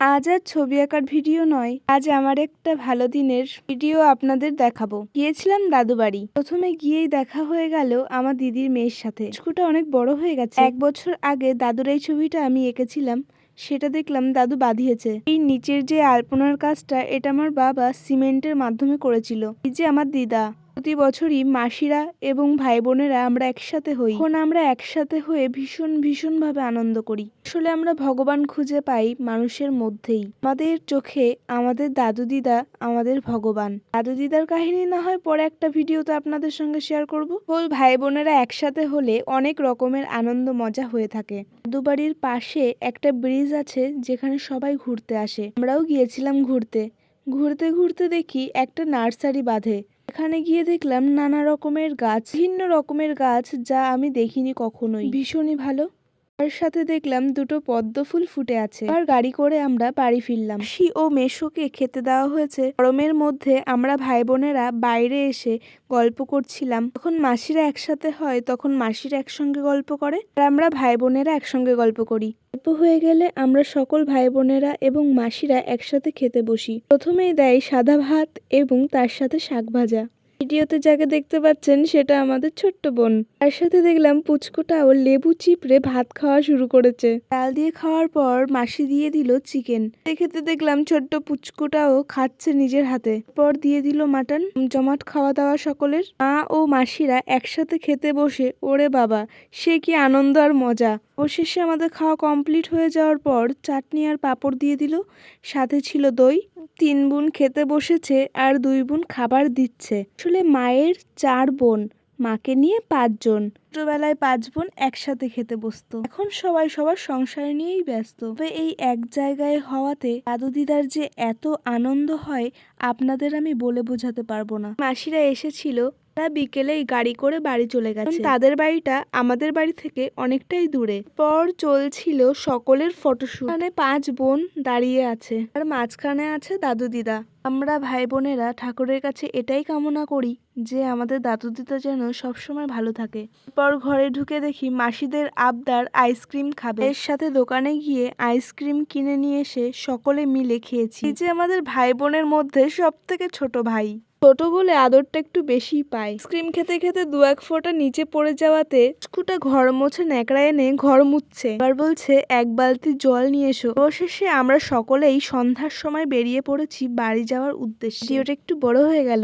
আজ আর ছবি আঁকার ভিডিও নয়, আজ আমার একটা ভালো দিনের ভিডিও আপনাদের দেখাবো। গিয়েছিলাম দাদু বাড়ি। প্রথমে গিয়েই দেখা হয়ে গেল আমার দিদির মেয়ের সাথে। স্কুলটা অনেক বড় হয়ে গেছে। 1 বছর আগে দাদুর এই ছবিটা আমি এঁকেছিলাম, সেটা দেখলাম দাদু বাঁধিয়েছে। এই নিচের যে আলপনার কাজটা, এটা আমার বাবা সিমেন্টের মাধ্যমে করেছিল। এই যে আমার দিদা। প্রতি বছরই মাসিরা এবং ভাই বোনেরা আমরা একসাথে হই। এখন আমরা একসাথে হয়ে ভীষণ ভাবে আনন্দ করি। আসলে আমরা ভগবান খুঁজে পাই মানুষের মধ্যেই। আমাদের চোখে আমাদের দাদু দিদা আমাদের ভগবান। দাদু দিদার কাহিনী না হয় পরে একটা ভিডিওতে আপনাদের সঙ্গে শেয়ার করব। ভাই বোনেরা একসাথে হলে অনেক রকমের আনন্দ মজা হয়ে থাকে। দাদু বাড়ির পাশে একটা ব্রিজ আছে যেখানে সবাই ঘুরতে আসে। আমরাও গিয়েছিলাম ঘুরতে ঘুরতে দেখি একটা নার্সারি বাঁধে। এখানে গিয়ে দেখলাম নানা রকমের গাছ, ভিন্ন রকমের গাছ, যা আমি দেখিনি কখনোই। ভীষণই ভালো। তার সাথে দেখলাম দুটো পদ্ম ফুল ফুটে আছে। আর গাড়ি করে আমরা বাড়ি ফিরলাম। মাসি ও মেসোকে খেতে দেওয়া হয়েছে। গরমের মধ্যে আমরা ভাই বোনেরা বাইরে এসে গল্প করছিলাম। যখন মাসিরা একসাথে হয় তখন মাসিরা একসঙ্গে গল্প করে আর আমরা ভাই বোনেরা একসঙ্গে গল্প করি। গল্প হয়ে গেলে আমরা সকল ভাই বোনেরা এবং মাসিরা একসাথে খেতে বসি। প্রথমেই দেয় সাদা ভাত এবং তার সাথে শাক ভাজা। ভিডিওতে যাকে দেখতে পাচ্ছেন সেটা আমাদের ছোট্ট বোন। তার সাথে দেখলাম পুচকুটাও লেবু চিপড়ে ভাত খাওয়া শুরু করেছে। ডাল দিয়ে খাওয়ার পর মাসি দিয়ে দিল চিকেন। খেতে দেখলাম ছোট্ট পুচকুটাও খাচ্ছে নিজের হাতে। পর দিয়ে দিল মাটন। জমাট খাওয়া দাওয়া সকলের। মা ও মাসিরা একসাথে খেতে বসে ওরে বাবা, সে কি আনন্দ আর মজা। অবশেষে আমাদের খাওয়া কমপ্লিট হয়ে যাওয়ার পর চাটনি আর পাঁপড় দিয়ে দিল, সাথে ছিল দই। 3 বোন খেতে বসেছে আর 2 বোন খাবার দিচ্ছে। আসলে মায়ের 4 বোন, মাকে নিয়ে 5 জন। ছোটবেলায় 5 বোন একসাথে খেতে বসতো। এখন সবাই সবার সংসার নিয়েই ব্যস্ত। তবে এই এক জায়গায় হওয়াতে দাদু দিদার যে এত আনন্দ হয় আপনাদের আমি বলে বোঝাতে পারবো না। মাসিরা এসেছিল, তারা বিকেলেই গাড়ি করে বাড়ি চলে গেছে। তাদের বাড়িটা আমাদের বাড়ি থেকে অনেকটাই দূরে। পর চলছিল সকলের ফটোশুট। এখানে 5 বোন দাঁড়িয়ে আছে আর মাঝখানে আছে দাদু দিদা। আমরা ভাই বোনেরা ঠাকুরের কাছে এটাই কামনা করি যে আমাদের দাদু দিদা যেন সবসময় ভালো থাকে। পর ঘরে ঢুকে দেখি মাসিদের আবদার আইসক্রিম খাবে। এর সাথে দোকানে গিয়ে আইসক্রিম কিনে নিয়ে এসে সকলে মিলে খেয়েছি। এই যে আমাদের ভাই বোনের মধ্যে সব থেকে ছোট ভাই, ছোট বলে আদরটা একটু বেশি পায়। আইসক্রিম খেতে খেতে 2-1 ফোঁটা নিচে পড়ে যাওয়াতে স্কুটা ঘর মুছে ন্যাকড়া এনে ঘর মুছছে। এবার বলছে 1 বালতি জল নিয়ে এসো। অবশেষে আমরা সকলেই সন্ধ্যার সময় বেরিয়ে পড়েছি বাড়ি যাওয়ার উদ্দেশ্যে। ভিডিওটা একটু বড় হয়ে গেল।